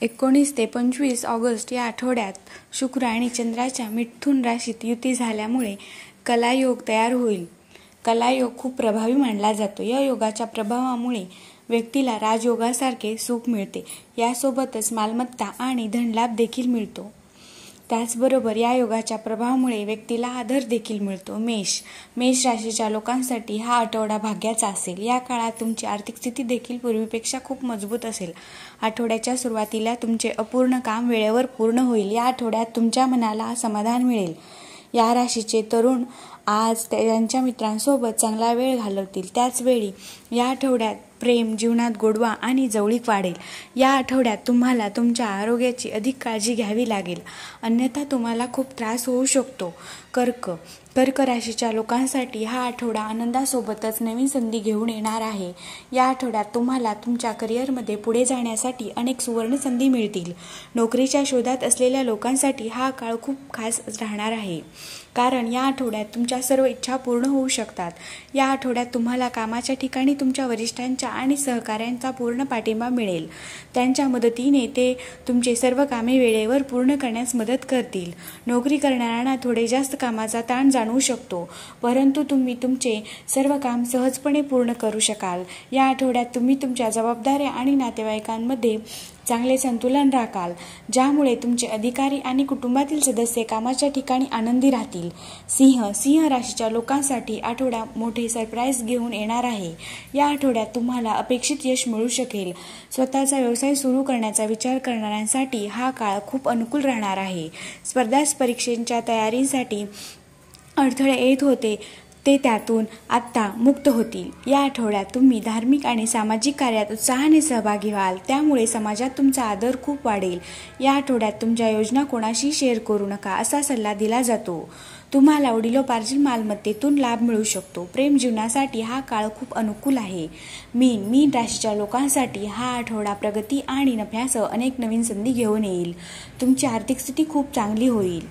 19 ते 25 ऑगस्ट या आठवड्यात शुक्र आणि चंद्राच्या मिथुन राशीत युती झाल्यामुळे कलायोग तयार होईल. कलायोग खूप प्रभावी मानला जातो. या योगाच्या प्रभावामुळे व्यक्तीला राजयोगासारखे सुख मिळते. यासोबतच मालमत्ता आणि धनलाभ देखील मिळतो. त्याचबरोबर या योगाच्या प्रभावामुळे व्यक्तीला आदर देखील मिळतो. मेष राशीच्या लोकांसाठी हा आठवडा भाग्याचा असेल. या काळात तुमची आर्थिक स्थिती देखील पूर्वीपेक्षा खूप मजबूत असेल. आठवड्याच्या सुरुवातीला तुमचे अपूर्ण काम वेळेवर पूर्ण होईल. या आठवड्यात तुमच्या मनाला समाधान मिळेल. या राशीचे तरुण आज त्यांच्या मित्रांसोबत चांगला वेळ घालवतील. त्याचवेळी या आठवड्यात प्रेम, जीवनात गोडवा आणि जवळीक वाढेल. या आठवड्यात तुम्हाला तुमच्या आरोग्याची अधिक काळजी घ्यावी लागेल, अन्यथा तुम्हाला खूप त्रास होऊ शकतो. कर्क राशीच्या लोकांसाठी हा आठवडा आनंदासोबतच नवीन संधी घेऊन येणार आहे. या आठवड्यात तुम्हाला तुमच्या करिअरमध्ये पुढे जाण्यासाठी अनेक सुवर्ण संधी मिळतील. नोकरीच्या शोधात असलेल्या लोकांसाठी हा काळ खूप खास राहणार आहे, कारण या आठवड्यात तुमच्या सर्व इच्छा पूर्ण होऊ शकतात. या आठवड्यात तुम्हाला कामाच्या ठिकाणी तुमच्या वरिष्ठांच्या आणि सहकाऱ्यांचा पूर्ण पाठिंबा मिळेल. त्यांच्या मदतीने ते तुमचे सर्व कामे वेळेवर पूर्ण करण्यास मदत करतील. नोकरी करणाऱ्यांना थोडे जास्त कामाचा ताण जाणवू शकतो, परंतु तुम्ही तुमचे सर्व काम सहजपणे पूर्ण करू शकाल. या आठवड्यात तुम्ही तुमच्या जबाबदाऱ्या आणि नातेवाईकांमध्ये चांगले संतुलन राखाल, ज्यामुळे तुमचे अधिकारी आणि कुटुंबातील सदस्य कामाच्या ठिकाणी आनंदी राहतील. सिंह राशीच्या लोकांसाठी आठवडा मोठे सरप्राईज घेऊन येणार आहे. या आठवड्यात तुम्हाला अपेक्षित यश मिळू शकेल. स्वतःचा व्यवसाय सुरू करण्याचा विचार करणाऱ्यांसाठी हा काळ खूप अनुकूल राहणार आहे. स्पर्धा परीक्षांच्या तयारीसाठी अडथळे येत होते ते त्यातून आता मुक्त होतील. या आठवड्यात तुम्ही धार्मिक आणि सामाजिक कार्यात उत्साहाने सहभागी व्हाल, त्यामुळे समाजात तुमचा आदर खूप वाढेल. या आठवड्यात तुमच्या योजना कोणाशी शेअर करू नका, असा सल्ला दिला जातो. तुम्हाला वडिलोपार्जित मालमत्तेतून लाभ मिळू शकतो. प्रेम जीवनासाठी हा काळ खूप अनुकूल आहे. मीन राशीच्या लोकांसाठी हा आठवडा प्रगती आणि नफ्यासह अनेक नवीन संधी घेऊन येईल. तुमची आर्थिक स्थिती खूप चांगली होईल.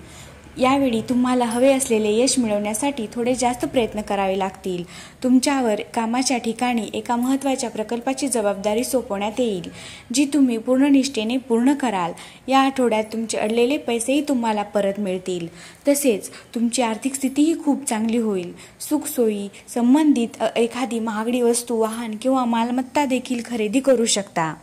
यावेळी तुम्हाला हवे असलेले यश मिळवण्यासाठी थोडे जास्त प्रयत्न करावे लागतील. तुमच्यावर कामाच्या ठिकाणी एका महत्त्वाच्या प्रकल्पाची जबाबदारी सोपवण्यात येईल, जी तुम्ही पूर्ण निष्ठेने पूर्ण कराल. या आठवड्यात तुमचे अडलेले पैसेही तुम्हाला परत मिळतील. तसेच तुमची आर्थिक स्थितीही खूप चांगली होईल. सुखसोयी संबंधित एखादी महागडी वस्तू, वाहन किंवा मालमत्ता देखील खरेदी करू शकता.